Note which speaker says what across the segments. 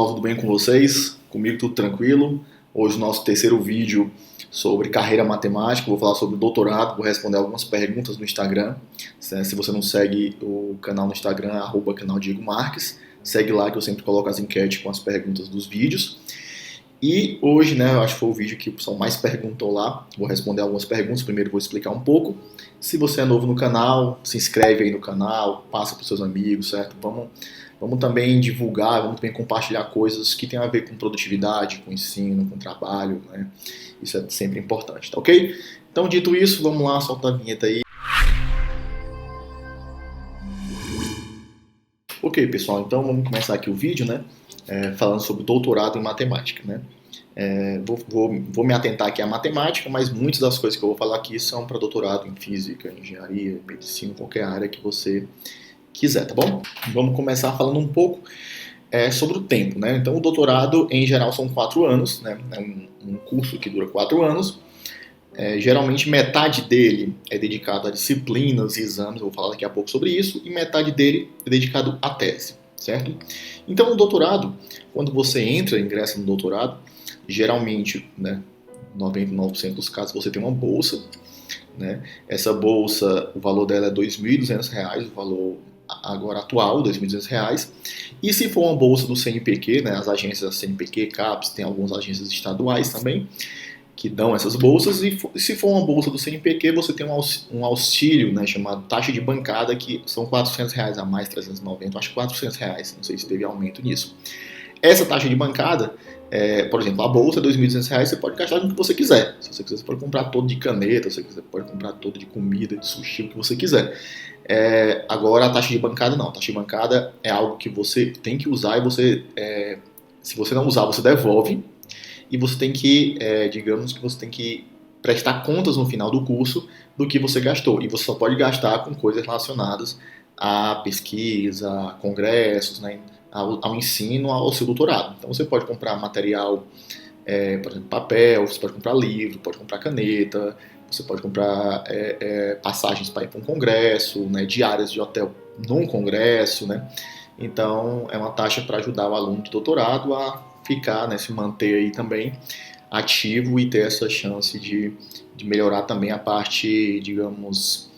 Speaker 1: pessoal, tudo bem com vocês? Comigo tudo tranquilo. Hoje nosso terceiro vídeo sobre carreira matemática. Vou falar sobre doutorado, vou responder algumas perguntas no Instagram. Se você não segue o canal no Instagram, @canal Diego Marques, segue lá que eu sempre coloco as enquetes com as perguntas dos vídeos. E hoje, eu acho que foi o vídeo que o pessoal mais perguntou lá. Vou responder algumas perguntas. Primeiro vou explicar um pouco. Se você é novo no canal, se inscreve aí no canal, passa para os seus amigos, certo? Vamos também divulgar, vamos também compartilhar coisas que tem a ver com produtividade, com ensino, com trabalho, né? Isso é sempre importante, tá ok? Então, dito isso, vamos lá, solta a vinheta aí. Ok, pessoal, então vamos começar aqui o vídeo, falando sobre doutorado em matemática, vou me atentar aqui à matemática, mas muitas das coisas que eu vou falar aqui são para doutorado em física, engenharia, medicina, qualquer área que você quiser, tá bom? Vamos começar falando um pouco sobre o tempo, né? Então, o doutorado, em geral, são 4 anos, né? É um curso que dura 4 anos. Geralmente, metade dele é dedicado a disciplinas e exames, eu vou falar daqui a pouco sobre isso, e metade dele é dedicado à tese, certo? Então, o doutorado, quando você ingressa no doutorado, geralmente, 99% dos casos, você tem uma bolsa, né? Essa bolsa, o valor dela é R$ 2.200, o valor agora atual, R$ 2.200. E se for uma bolsa do CNPq, as agências CNPq, CAPES, tem algumas agências estaduais também que dão essas bolsas, e se for uma bolsa do CNPq, você tem um auxílio, chamado taxa de bancada, que são R$ 400 a mais, 390, acho que R$ 400, não sei se teve aumento nisso. Essa taxa de bancada, por exemplo, a bolsa é R$ 2.200, você pode gastar com o que você quiser. Se você quiser, você pode comprar todo de caneta, se você quiser, pode comprar todo de comida, de sushi, o que você quiser. Agora, a taxa de bancada não. A taxa de bancada é algo que você tem que usar e se você não usar, você devolve. E você tem que, digamos que você tem que prestar contas no final do curso do que você gastou. E você só pode gastar com coisas relacionadas à pesquisa, a congressos, ao ensino, ao seu doutorado. Então você pode comprar material, por exemplo, papel, você pode comprar livro, pode comprar caneta, você pode comprar passagens para ir para um congresso, diárias de hotel num congresso, Então é uma taxa para ajudar o aluno de doutorado a ficar, se manter aí também ativo e ter essa chance de melhorar também a parte, digamos,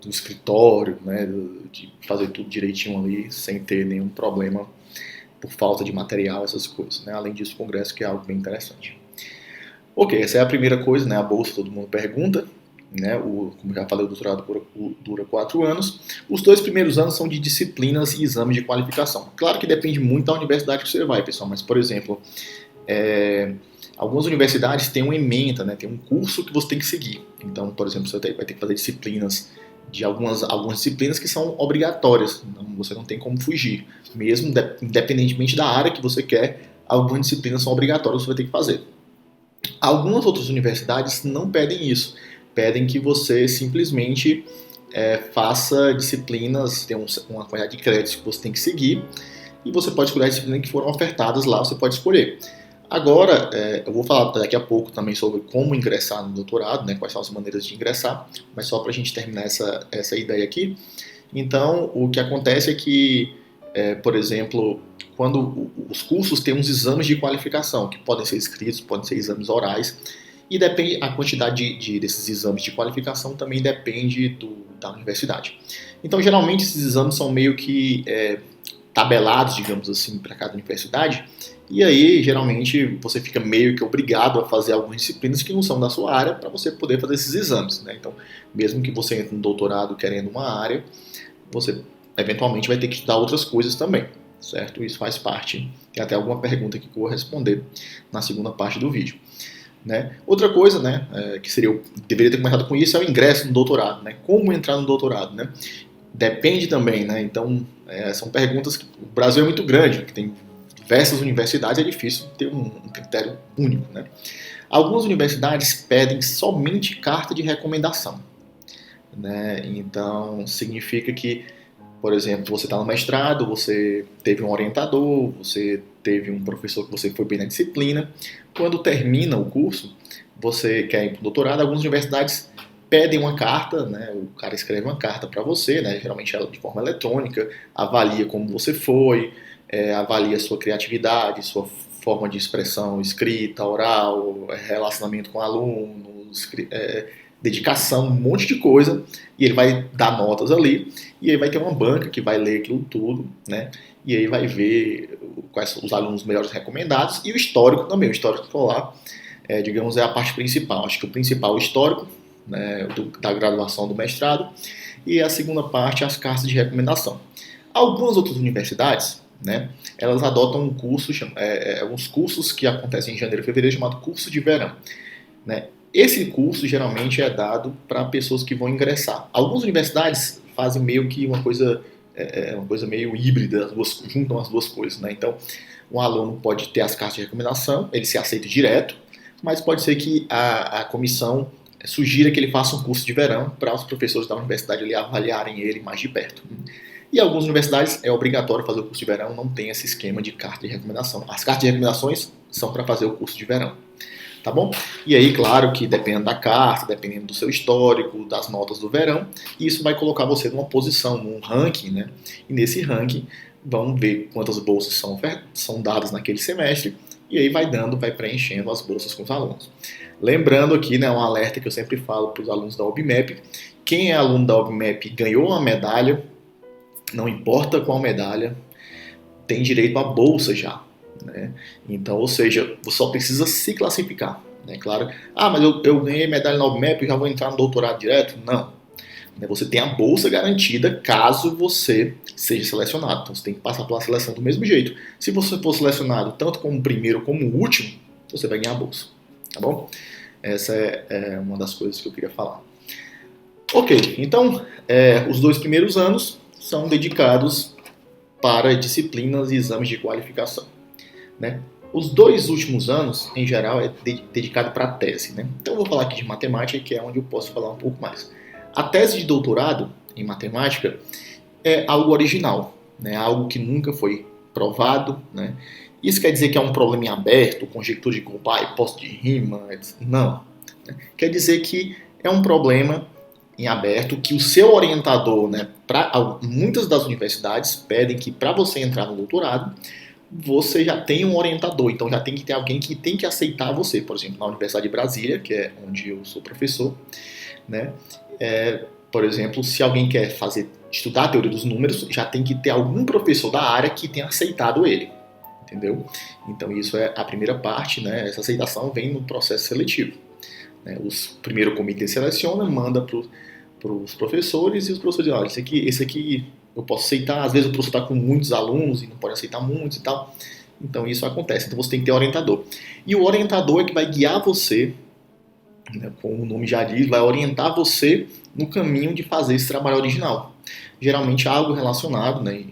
Speaker 1: do escritório, de fazer tudo direitinho ali, sem ter nenhum problema por falta de material, essas coisas. Além disso, o congresso, que é algo bem interessante. Ok, essa é a primeira coisa, a bolsa, todo mundo pergunta. Como já falei, o doutorado dura 4 anos. Os 2 primeiros anos são de disciplinas e exames de qualificação. Claro que depende muito da universidade que você vai, pessoal, mas, por exemplo, algumas universidades têm uma ementa, tem um curso que você tem que seguir. Então, por exemplo, você vai ter que fazer disciplinas de algumas disciplinas que são obrigatórias, então você não tem como fugir. Mesmo independentemente da área que você quer, algumas disciplinas são obrigatórias, você vai ter que fazer. Algumas outras universidades não pedem isso. Pedem que você simplesmente faça disciplinas, tem uma quantidade de créditos que você tem que seguir, e você pode escolher as disciplinas que foram ofertadas lá, você pode escolher. Agora, eu vou falar daqui a pouco também sobre como ingressar no doutorado, quais são as maneiras de ingressar, mas só para a gente terminar essa ideia aqui. Então, o que acontece é que, por exemplo, quando os cursos têm uns exames de qualificação, que podem ser escritos, podem ser exames orais, e depende, a quantidade desses exames de qualificação também depende da universidade. Então, geralmente, esses exames são meio que tabelados, digamos assim, para cada universidade, e aí, geralmente, você fica meio que obrigado a fazer algumas disciplinas que não são da sua área para você poder fazer esses exames. Então, mesmo que você entre no doutorado querendo uma área, você eventualmente vai ter que estudar outras coisas também, certo? Isso faz parte. Tem até alguma pergunta aqui que eu vou responder na segunda parte do vídeo. Outra coisa, que deveria ter começado com isso, é o ingresso no doutorado, Como entrar no doutorado, Depende também, Então, são perguntas que o Brasil é muito grande, que tem diversas universidades, é difícil ter um critério único, Algumas universidades pedem somente carta de recomendação, Então, significa que, por exemplo, você está no mestrado, você teve um orientador, você teve um professor que você foi bem na disciplina. Quando termina o curso, você quer ir para o doutorado, algumas universidades pedem uma carta, o cara escreve uma carta para você, geralmente ela de forma eletrônica, avalia como você foi, avalia sua criatividade, sua forma de expressão escrita, oral, relacionamento com alunos, dedicação, um monte de coisa, e ele vai dar notas ali, e aí vai ter uma banca que vai ler aquilo tudo, né? E aí vai ver quais são os alunos melhores recomendados, e o histórico também, o histórico escolar, digamos, é a parte principal. Acho que o principal é o histórico, né, da graduação do mestrado, e a segunda parte, as cartas de recomendação. Algumas outras universidades, né, elas adotam um curso, uns cursos que acontecem em janeiro e fevereiro, chamado curso de verão, né? Esse curso geralmente é dado para pessoas que vão ingressar. Algumas universidades fazem meio que uma coisa meio híbrida, juntam as duas coisas, né? Então, um aluno pode ter as cartas de recomendação, ele se aceita direto, mas pode ser que a comissão sugira que ele faça um curso de verão para os professores da universidade ali avaliarem ele mais de perto. E algumas universidades é obrigatório fazer o curso de verão, não tem esse esquema de carta de recomendação. As cartas de recomendações são para fazer o curso de verão. Tá bom? E aí, claro que dependendo da carta, dependendo do seu histórico, das notas do verão, isso vai colocar você numa posição, num ranking, né? E nesse ranking, vamos ver quantas bolsas são dadas naquele semestre, e aí vai preenchendo as bolsas com os alunos. Lembrando aqui, né, um alerta que eu sempre falo para os alunos da OBMEP, quem é aluno da OBMEP ganhou uma medalha, não importa qual medalha, tem direito à bolsa já. Né? Então, ou seja, você só precisa se classificar. Né? Claro, mas eu ganhei medalha na OBMEP e já vou entrar no doutorado direto? Não. Você tem a bolsa garantida caso você seja selecionado. Então, você tem que passar pela seleção do mesmo jeito. Se você for selecionado tanto como primeiro como último, você vai ganhar a bolsa. Tá bom? Essa é uma das coisas que eu queria falar. Ok, então, os 2 primeiros anos são dedicados para disciplinas e exames de qualificação. Né? Os 2 últimos anos, em geral, é dedicado para a tese. Né? Então eu vou falar aqui de matemática, que é onde eu posso falar um pouco mais. A tese de doutorado em matemática é algo original, né? Algo que nunca foi provado. Né? Isso quer dizer que é um problema em aberto, conjectura de Combay, hipótese de Riemann? Não. Né? Quer dizer que é um problema em aberto que o seu orientador, né, muitas das universidades pedem que para você entrar no doutorado, você já tem um orientador, então já tem que ter alguém que tem que aceitar você. Por exemplo, na Universidade de Brasília, que é onde eu sou professor, né? Por exemplo, se alguém quer estudar a teoria dos números, já tem que ter algum professor da área que tenha aceitado ele, entendeu? Então isso é a primeira parte, né? Essa aceitação vem no processo seletivo. Né? O primeiro comitê seleciona, manda para os professores, e os professores dizem, olha, esse aqui eu posso aceitar. Às vezes o professor está com muitos alunos e não pode aceitar muitos e tal. Então isso acontece. Então você tem que ter orientador. E o orientador é que vai guiar você, né, como o nome já diz, vai orientar você no caminho de fazer esse trabalho original. Geralmente algo relacionado, né,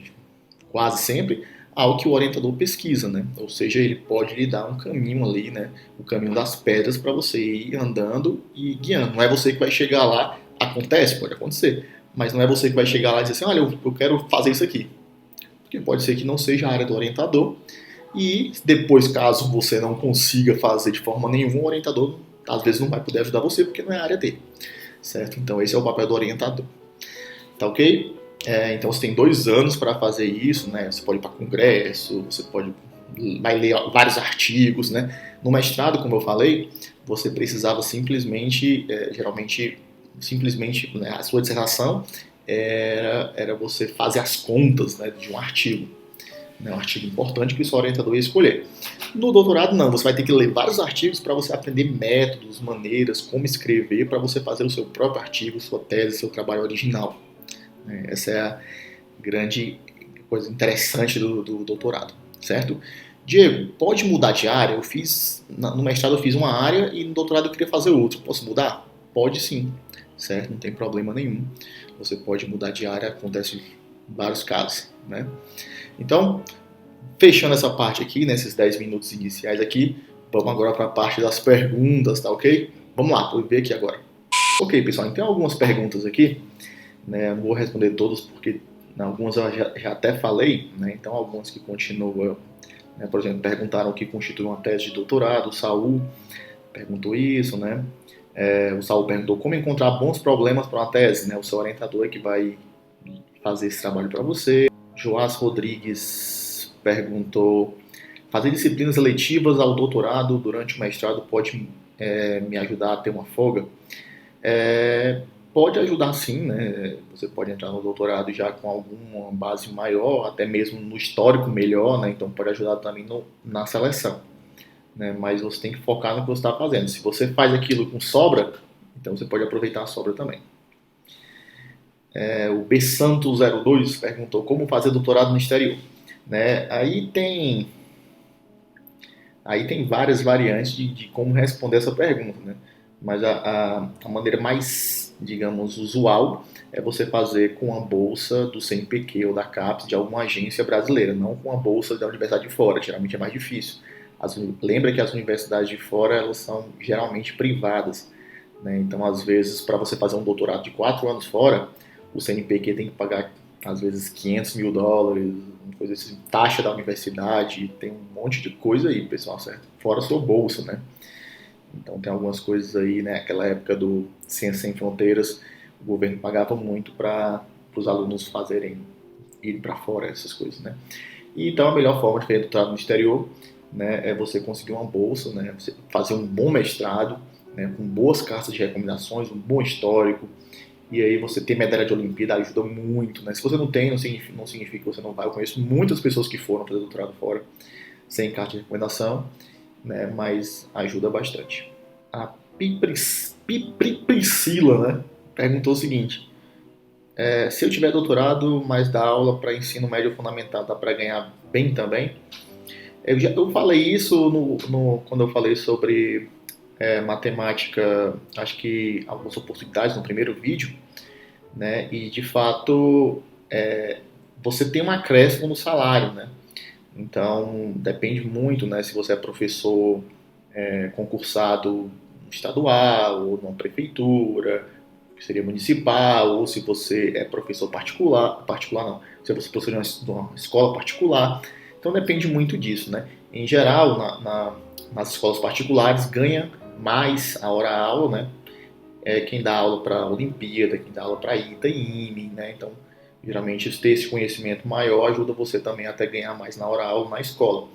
Speaker 1: quase sempre, ao que o orientador pesquisa. Né? Ou seja, ele pode lhe dar um caminho ali, né, o caminho das pedras para você ir andando e guiando. Não é você que vai chegar lá. Acontece? Pode acontecer. Mas não é você que vai chegar lá e dizer assim, olha, eu quero fazer isso aqui. Porque pode ser que não seja a área do orientador. E depois, caso você não consiga fazer de forma nenhuma, o orientador às vezes não vai poder ajudar você porque não é a área dele. Certo? Então esse é o papel do orientador. Tá ok? Então você tem 2 anos para fazer isso, né? Você pode ir para congresso, você vai ler vários artigos, né? No mestrado, como eu falei, você precisava simplesmente, né, a sua dissertação era você fazer as contas, né, de um artigo. Né, um artigo importante que o seu orientador ia escolher. No doutorado, não. Você vai ter que ler vários artigos para você aprender métodos, maneiras, como escrever, para você fazer o seu próprio artigo, sua tese, seu trabalho original. Essa é a grande coisa interessante do doutorado, certo? Diego, pode mudar de área? No mestrado eu fiz uma área e no doutorado eu queria fazer outra. Posso mudar? Pode sim. Certo? Não tem problema nenhum. Você pode mudar de área, acontece em vários casos, né? Então, fechando essa parte aqui, nesses 10 minutos iniciais aqui, vamos agora para a parte das perguntas, tá ok? Vamos lá, vou ver aqui agora. Ok, pessoal, então tem algumas perguntas aqui, né? Eu não vou responder todas porque algumas eu já até falei, né? Então algumas que continuam, né? Por exemplo, perguntaram o que constitui uma tese de doutorado, o Saul perguntou isso, né? O Saul perguntou como encontrar bons problemas para uma tese, né? O seu orientador é que vai fazer esse trabalho para você. Joás Rodrigues perguntou: fazer disciplinas eletivas ao doutorado durante o mestrado pode me ajudar a ter uma folga? Pode ajudar sim, né? Você pode entrar no doutorado já com alguma base maior, até mesmo no histórico melhor, né? Então pode ajudar também na seleção, né? Mas você tem que focar no que você está fazendo. Se você faz aquilo com sobra, então você pode aproveitar a sobra também. O Bsanto02 perguntou como fazer doutorado no exterior, né? Aí tem várias variantes de como responder essa pergunta, né? Mas a maneira mais, digamos, usual é você fazer com a bolsa do CNPq ou da CAPES de alguma agência brasileira, não com a bolsa da universidade de fora, geralmente é mais difícil. Lembra que as universidades de fora elas são geralmente privadas, né? Então, às vezes, para você fazer um doutorado de 4 anos fora, o CNPq tem que pagar, às vezes, $500 mil, uma coisa assim, taxa da universidade, tem um monte de coisa aí, pessoal, certo? Fora a sua bolsa, né? Então, tem algumas coisas aí, né? Aquela época do Ciência Sem Fronteiras, o governo pagava muito para os alunos ir para fora, essas coisas, né? E, então, a melhor forma de fazer doutorado no exterior, né, é você conseguir uma bolsa, né? Você fazer um bom mestrado, né, com boas cartas de recomendações, um bom histórico, e aí você ter medalha de Olimpíada ajuda muito, né? Se você não tem, não significa que você não vai. Eu conheço muitas pessoas que foram fazer doutorado fora sem carta de recomendação, né? Mas ajuda bastante. A Priscila, né, perguntou o seguinte: se eu tiver doutorado, mas dar aula para ensino médio fundamental, dá para ganhar bem também? Eu falei isso quando eu falei sobre matemática, acho que algumas oportunidades no primeiro vídeo, né? E de fato você tem um acréscimo no salário, né? Então depende muito, né? Se você é professor concursado estadual ou numa prefeitura, que seria municipal, ou se você é professor particular não, se você é professor de uma escola particular. Então depende muito disso, né? Em geral, nas escolas particulares ganha mais a hora-aula, né? Quem dá aula para a Olimpíada, quem dá aula para ITA e IME, né? Então, geralmente, ter esse conhecimento maior ajuda você também até ganhar mais na hora-aula na escola.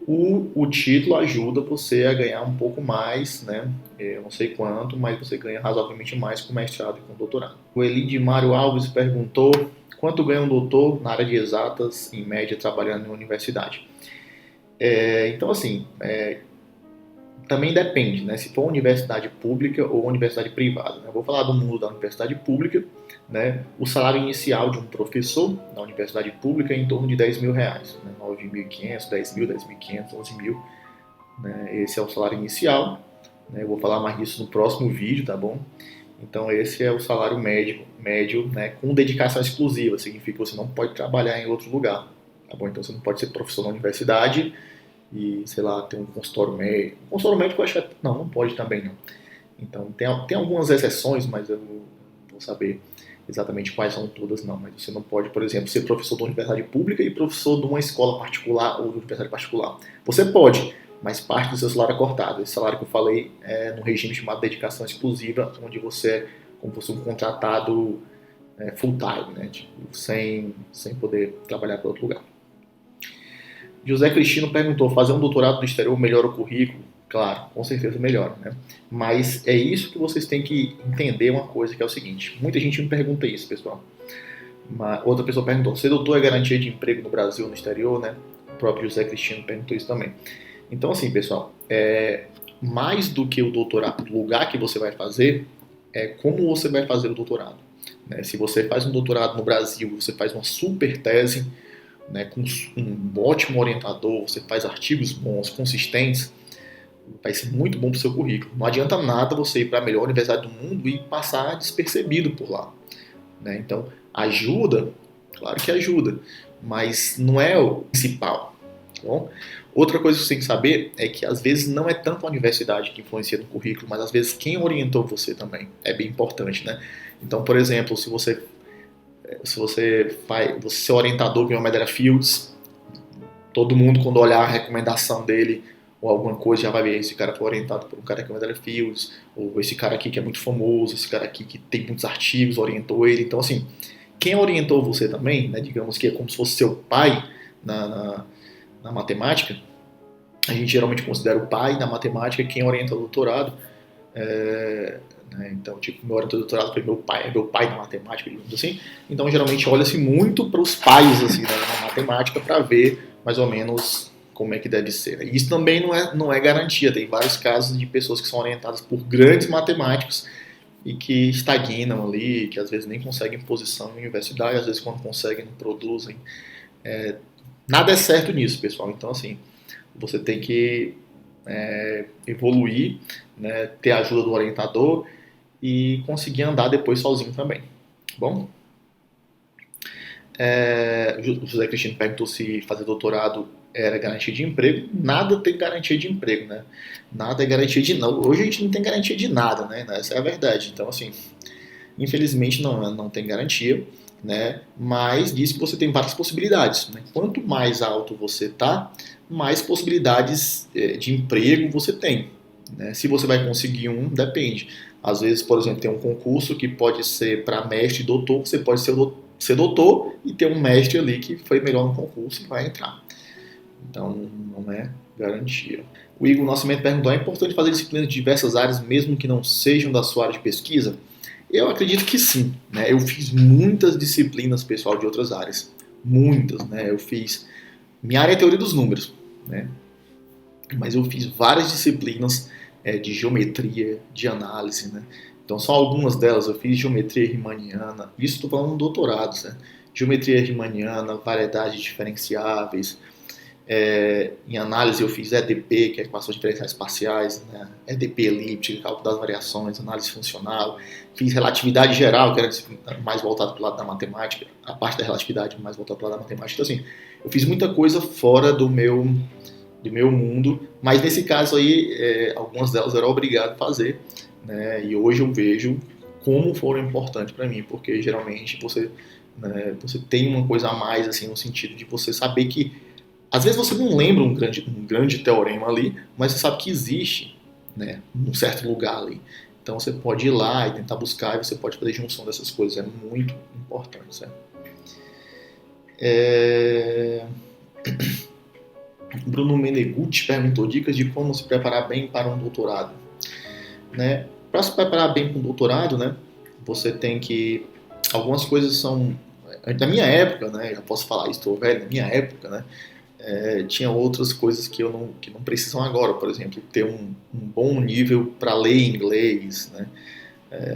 Speaker 1: O título ajuda você a ganhar um pouco mais, né? Eu não sei quanto, mas você ganha razoavelmente mais com mestrado e com doutorado. O Elidimário Alves perguntou quanto ganha um doutor na área de exatas, em média, trabalhando em uma universidade. Então, assim, também depende, né? Se for universidade pública ou universidade privada. Eu vou falar do mundo da universidade pública, né? O salário inicial de um professor na universidade pública é em torno de R$10 mil, né? 9.500, 10 mil, 10.500, 11 mil. Né? Esse é o salário inicial. Né? Eu vou falar mais disso no próximo vídeo, tá bom? Então esse é o salário médio, né? Com dedicação exclusiva. Significa que você não pode trabalhar em outro lugar. Tá bom? Então você não pode ser professor na universidade e, sei lá, ter um consultório médico. Consultório médico eu acho que não pode também não. Então tem algumas exceções, mas eu não vou saber exatamente quais são todas não. Mas você não pode, por exemplo, ser professor de uma universidade pública e professor de uma escola particular ou de uma universidade particular. Você pode, mas parte do seu salário é cortado. Esse salário que eu falei é no regime chamado dedicação exclusiva, onde você é como se fosse um contratado full time, né? Tipo, sem poder trabalhar para outro lugar. José Cristino perguntou, fazer um doutorado no exterior melhora o currículo? Claro, com certeza melhora, né? Mas é isso que vocês têm que entender uma coisa, que é o seguinte. Muita gente me pergunta isso, pessoal. Outra pessoa perguntou, ser doutor é garantia de emprego no Brasil ou no exterior, né? O próprio José Cristino perguntou isso também. Então, assim, pessoal, mais do que o doutorado, o lugar que você vai fazer, é como você vai fazer o doutorado. Né? Se você faz um doutorado no Brasil, você faz uma super tese, né, com um ótimo orientador, você faz artigos bons, consistentes, vai ser muito bom para o seu currículo. Não adianta nada você ir para a melhor universidade do mundo e passar despercebido por lá. Né? Então, ajuda, claro que ajuda, mas não é o principal. Tá bom? Outra coisa que você tem que saber é que às vezes não é tanto a universidade que influencia no currículo, mas às vezes quem orientou você também é bem importante. Né? Então, por exemplo, se você é orientador ganhou uma medalha Fields, todo mundo quando olhar a recomendação dele ou alguma coisa já vai ver, esse cara foi orientado por um cara que ganhou medalha Fields, ou esse cara aqui que é muito famoso, esse cara aqui que tem muitos artigos, orientou ele. Então, assim, quem orientou você também, né, digamos que é como se fosse seu pai na matemática, a gente geralmente considera o pai da matemática quem orienta o doutorado. Né? Então, tipo, meu orientador de doutorado foi meu pai na matemática, digamos assim. Então, geralmente olha-se muito para os pais assim, na matemática para ver mais ou menos como é que deve ser. E isso também não é garantia. Tem vários casos de pessoas que são orientadas por grandes matemáticos e que estagnam ali, que às vezes nem conseguem posição na universidade, às vezes quando conseguem não produzem. Nada é certo nisso, pessoal. Então, assim, você tem que evoluir, né, ter a ajuda do orientador e conseguir andar depois sozinho também. Bom? O José Cristino perguntou se fazer doutorado era garantia de emprego. Nada tem garantia de emprego, né? Nada é garantia de nada. Hoje a gente não tem garantia de nada, né? Essa é a verdade. Então, assim, infelizmente não tem garantia, né? Mas diz que você tem várias possibilidades, né? Quanto mais alto você tá, mais possibilidades de emprego você tem, né? Se você vai conseguir depende. Às vezes, por exemplo, tem um concurso que pode ser para mestre e doutor, você pode ser doutor e ter um mestre ali que foi melhor no concurso e vai entrar. Então, não é garantia. O Igor Nascimento perguntou: é importante fazer disciplinas de diversas áreas, mesmo que não sejam da sua área de pesquisa? Eu acredito que sim, né? Eu fiz muitas disciplinas, pessoal, de outras áreas. Muitas, né? Eu fiz... Minha área é teoria dos números, né? Mas eu fiz várias disciplinas de geometria, de análise, né? Então, só algumas delas. Eu fiz geometria riemanniana. Isso estou falando de doutorados, né? Geometria riemanniana, variedades diferenciáveis. Em análise eu fiz EDP, que é equações diferenciais parciais, né? EDP elíptica, cálculo das variações, análise funcional. Fiz relatividade geral, que era mais voltado para o lado da matemática, a parte da relatividade mais voltada para o lado da matemática. Então, assim, eu fiz muita coisa fora do meu mundo, mas nesse caso aí, algumas delas eu era obrigado a fazer, né? E hoje eu vejo como foram importantes para mim, porque geralmente você tem uma coisa a mais, assim, no sentido de você saber que às vezes você não lembra um grande teorema ali, mas você sabe que existe, né, num certo lugar ali. Então você pode ir lá e tentar buscar, e você pode fazer junção dessas coisas. É muito importante, certo? Bruno Menegutti perguntou dicas de como se preparar bem para um doutorado. Né? Para se preparar bem para um doutorado, né, você tem que... Algumas coisas são... Na minha época, né, já posso falar isso, estou velho, na minha época, né, tinha outras coisas que não precisam agora, por exemplo, ter um bom nível para ler inglês, né?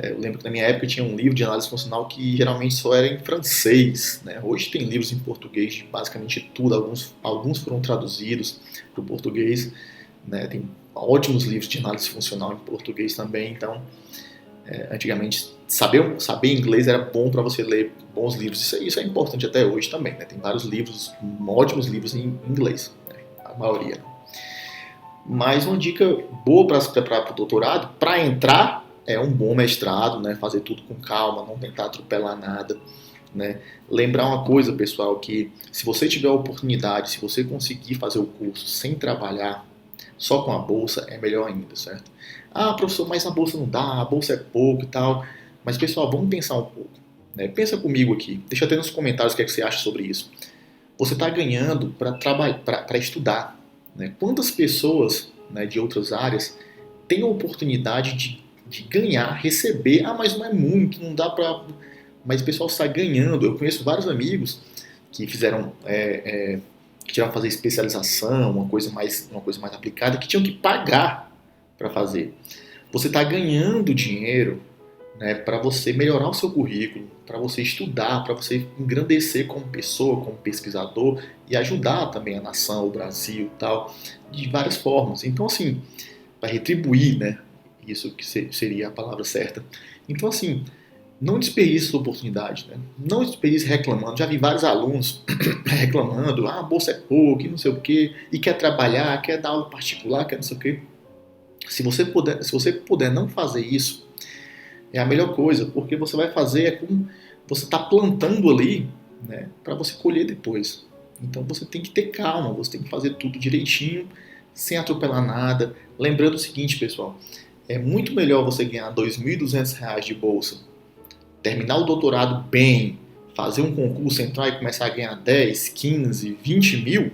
Speaker 1: Eu lembro que na minha época tinha um livro de análise funcional que geralmente só era em francês, né? Hoje tem livros em português de basicamente tudo, alguns foram traduzidos para o português, né? Tem ótimos livros de análise funcional em português também, então antigamente saber inglês era bom para você ler bons livros. Isso é importante até hoje também, né? Tem vários livros, ótimos livros em inglês, né? A maioria. Mas uma dica boa para se preparar para o doutorado, para entrar, é um bom mestrado, né? Fazer tudo com calma, não tentar atropelar nada, né? Lembrar uma coisa, pessoal, que se você tiver a oportunidade, se você conseguir fazer o curso sem trabalhar, só com a bolsa, é melhor ainda, certo? Ah, professor, mas a bolsa não dá, a bolsa é pouco e tal. Mas, pessoal, vamos pensar um pouco, né? Pensa comigo aqui. Deixa até nos comentários o que você acha sobre isso. Você está ganhando para estudar, né? Quantas pessoas, né, de outras áreas têm a oportunidade de ganhar, receber? Ah, mas não é muito, não dá para... Mas o pessoal está ganhando. Eu conheço vários amigos que fizeram... que tiveram que fazer especialização, uma coisa mais aplicada, que tinham que pagar para fazer. Você está ganhando dinheiro, né, para você melhorar o seu currículo, para você estudar, para você engrandecer como pessoa, como pesquisador e ajudar também a nação, o Brasil e tal, de várias formas. Então, assim, para retribuir, né, isso que seria a palavra certa. Então, assim, não desperdice essa oportunidade, né? Não desperdice reclamando. Já vi vários alunos reclamando, a bolsa é pouco, e não sei o quê, e quer trabalhar, quer dar aula particular, quer não sei o quê. Se você puder não fazer isso, é a melhor coisa, porque você vai fazer como você está plantando ali, né, para você colher depois. Então você tem que ter calma, você tem que fazer tudo direitinho, sem atropelar nada. Lembrando o seguinte, pessoal, é muito melhor você ganhar R$ 2.200 de bolsa, terminar o doutorado bem, fazer um concurso, entrar e começar a ganhar 10, 15, 20 mil,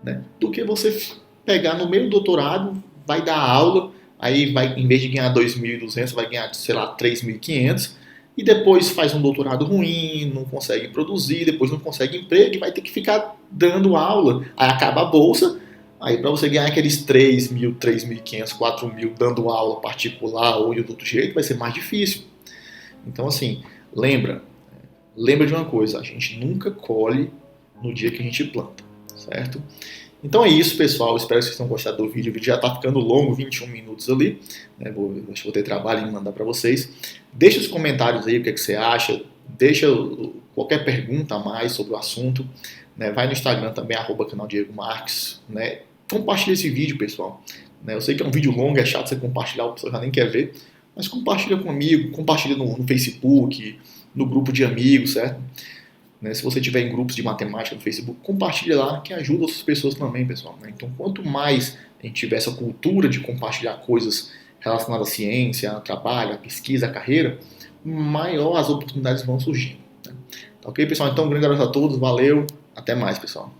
Speaker 1: né, do que você pegar no meio do doutorado, vai dar aula, aí vai, em vez de ganhar 2.200, vai ganhar, sei lá, 3.500, e depois faz um doutorado ruim, não consegue produzir, depois não consegue emprego e vai ter que ficar dando aula. Aí acaba a bolsa, aí para você ganhar aqueles 3.000, 3.500, 4.000 dando aula particular ou de outro jeito, vai ser mais difícil. Então, assim, lembra de uma coisa, a gente nunca colhe no dia que a gente planta, certo? Então é isso, pessoal. Espero que vocês tenham gostado do vídeo. O vídeo já está ficando longo, 21 minutos ali. Né? Acho que vou ter trabalho em mandar para vocês. Deixa os comentários aí o que, é que você acha. Deixa qualquer pergunta a mais sobre o assunto. Né? Vai no Instagram também, @canal Diego Marques. Né? Compartilha esse vídeo, pessoal. Né? Eu sei que é um vídeo longo, é chato você compartilhar, o pessoal já nem quer ver. Mas compartilha comigo, compartilha no Facebook, no grupo de amigos, certo? Né? Se você tiver em grupos de matemática no Facebook, compartilhe lá, que ajuda outras pessoas também, pessoal. Né? Então, quanto mais a gente tiver essa cultura de compartilhar coisas relacionadas à ciência, ao trabalho, à pesquisa, à carreira, maior as oportunidades vão surgindo. Né? Tá ok, pessoal? Então, um grande abraço a todos, valeu, até mais, pessoal.